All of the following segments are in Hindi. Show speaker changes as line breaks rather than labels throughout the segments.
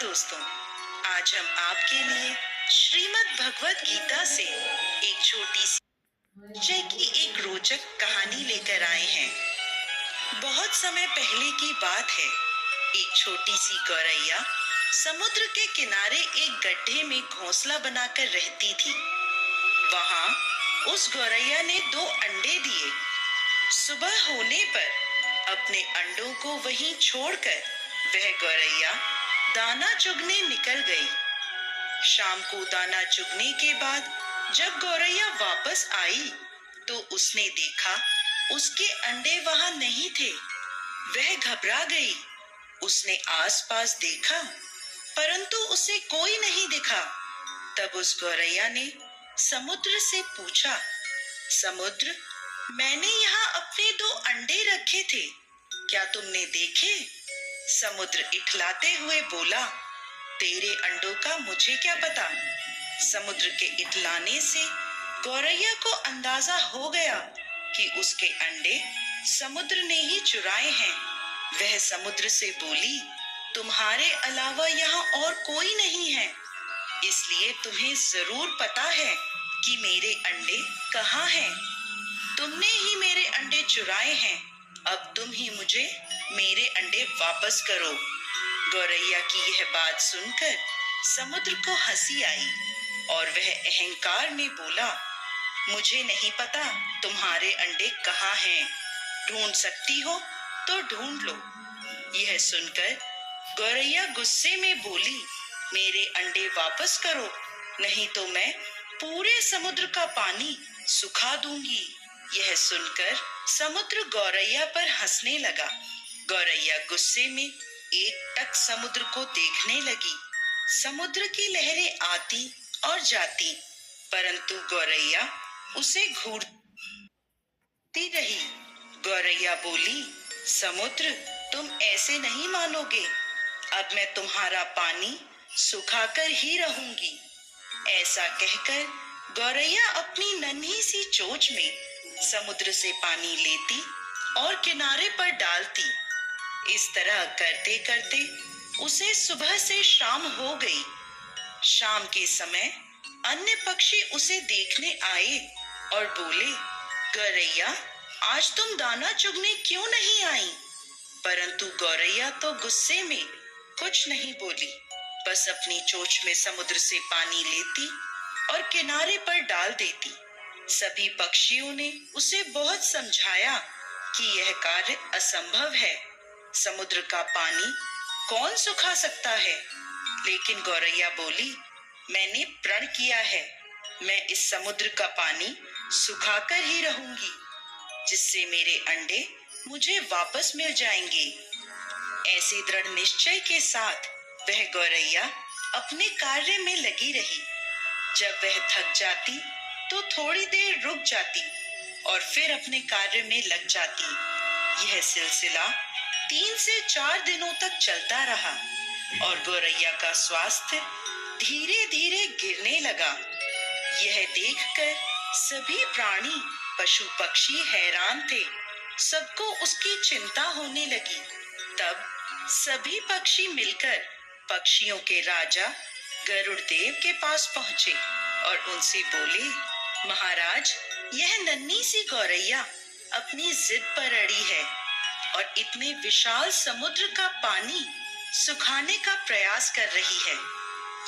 दोस्तों, आज हम आपके लिए श्रीमद् भगवत गीता से एक छोटी सी परिचय की एक रोचक कहानी लेकर आए हैं। बहुत समय पहले की बात है। एक छोटी सी गौरैया समुद्र के किनारे एक गड्ढे में घोंसला बनाकर रहती थी। वहां उस गौरैया ने 2 अंडे दिए। सुबह होने पर अपने अंडों को वहीं छोड़कर वह गौरैया दाना चुगने निकल गई। शाम को दाना चुगने के बाद जब गौरैया वापस आई तो उसने देखा उसके अंडे वहां नहीं थे। वह घबरा गई। उसने आसपास देखा परंतु उसे कोई नहीं दिखा। तब उस गौरैया ने समुद्र से पूछा, समुद्र, मैंने यहाँ अपने 2 अंडे रखे थे, क्या तुमने देखे? समुद्र इठलाते हुए बोला, तेरे अंडों का मुझे क्या पता। समुद्र के इठलाने से गौरैया को अंदाजा हो गया कि उसके अंडे समुद्र ने ही चुराए हैं। वह समुद्र से बोली, तुम्हारे अलावा यहाँ और कोई नहीं है, इसलिए तुम्हें जरूर पता है कि मेरे अंडे कहाँ हैं। तुमने ही मेरे अंडे चुराए हैं। अब तुम ही मुझे मेरे अंडे वापस करो। गौरैया की यह बात सुनकर समुद्र को हंसी आई और वह अहंकार में बोला, मुझे नहीं पता तुम्हारे अंडे कहाँ हैं। ढूंढ सकती हो तो ढूंढ लो। यह सुनकर गौरैया गुस्से में बोली, मेरे अंडे वापस करो, नहीं तो मैं पूरे समुद्र का पानी सुखा दूंगी। यह सुनकर समुद्र गौरैया पर हंसने लगा। गौरैया गुस्से में एकटक समुद्र को देखने लगी। समुद्र की लहरें आती और जाती, परंतु गौरैया उसे घूरती रही। गौरैया बोली, समुद्र, तुम ऐसे नहीं मानोगे। अब मैं तुम्हारा पानी सुखाकर ही रहूंगी। ऐसा कहकर गौरैया अपनी नन्ही सी चोंच में समुद्र से पानी लेती और किनारे पर डालती। इस तरह करते करते उसे सुबह से शाम हो गई। शाम के समय अन्य पक्षी उसे देखने आए और बोले, गौरैया, आज तुम दाना चुगने क्यों नहीं आई? परंतु गौरैया तो गुस्से में कुछ नहीं बोली, बस अपनी चोंच में समुद्र से पानी लेती और किनारे पर डाल देती। सभी पक्षियों ने उसे बहुत समझाया कि यह कार्य असंभव है। समुद्र का पानी कौन सुखा सकता है? लेकिन गौरैया बोली, मैंने प्रण किया है, मैं इस समुद्र का पानी सुखाकर ही रहूंगी, जिससे मेरे अंडे मुझे वापस मिल जाएंगे। ऐसे दृढ़ निश्चय के साथ वह गौरैया अपने कार्य में लगी रही। जब वह थक जाती तो थोड़ी देर रुक जाती और फिर अपने कार्य में लग जाती। यह सिलसिला 3 से 4 दिनों तक चलता रहा और गौरैया का स्वास्थ्य धीरे धीरे गिरने लगा। यह देखकर सभी प्राणी, पशु पक्षी हैरान थे। सबको उसकी चिंता होने लगी। तब सभी पक्षी मिलकर पक्षियों के राजा गरुड़ देव के पास पहुंचे और उनसे बोले, महाराज, यह नन्ही सी गौरैया अपनी जिद पर अड़ी है और इतने विशाल समुद्र का पानी सुखाने का प्रयास कर रही है।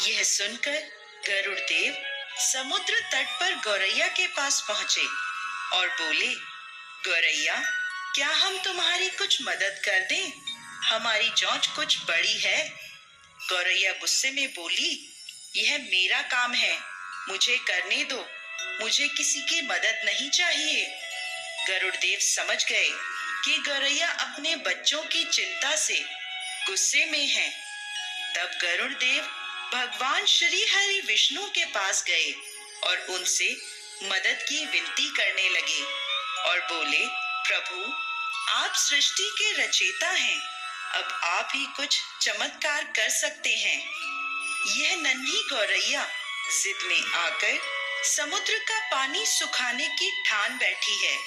यह सुनकर गरुड़ देव समुद्र तट पर गौरैया के पास पहुंचे और बोले, गौरैया, क्या हम तुम्हारी कुछ मदद कर दें? हमारी चोंच कुछ बड़ी है। गौरैया गुस्से में बोली, यह मेरा काम है, मुझे करने दो, मुझे किसी की मदद नहीं चाहिए। गरुड़ देव समझ गए कि गौरैया अपने बच्चों की चिंता से गुस्से में है। तब गरुड़ देव भगवान श्री हरि विष्णु के पास गए और उनसे मदद की विनती करने लगे और बोले, प्रभु, आप सृष्टि के रचयिता हैं, अब आप ही कुछ चमत्कार कर सकते हैं। यह नन्ही गौरैया जिद में आकर समुद्र का पानी सुखाने की ठान बैठी है,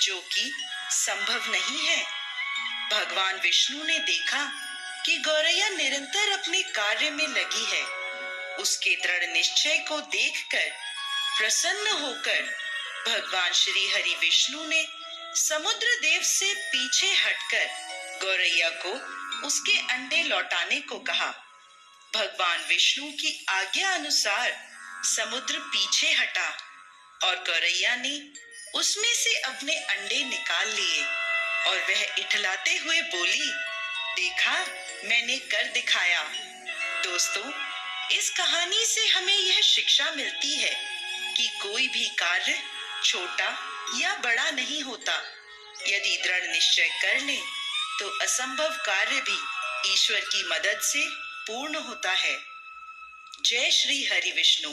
जो कि संभव नहीं है। भगवान विष्णु ने देखा कि गौरैया निरंतर अपने कार्य में लगी है। उसके दृढ़ निश्चय को देखकर प्रसन्न होकर भगवान श्री हरि विष्णु ने समुद्र देव से पीछे हटकर गौरैया को उसके अंडे लौटाने को कहा। भगवान विष्णु की आज्ञा अनुसार समुद्र पीछे हटा और गौरैया ने उसमें से अपने अंडे निकाल लिए और वह इठलाते हुए बोली, देखा, मैंने कर दिखाया। दोस्तों, इस कहानी से हमें यह शिक्षा मिलती है कि कोई भी कार्य छोटा या बड़ा नहीं होता। यदि दृढ़ निश्चय कर ले तो असंभव कार्य भी ईश्वर की मदद से पूर्ण होता है। जय श्री हरि विष्णु।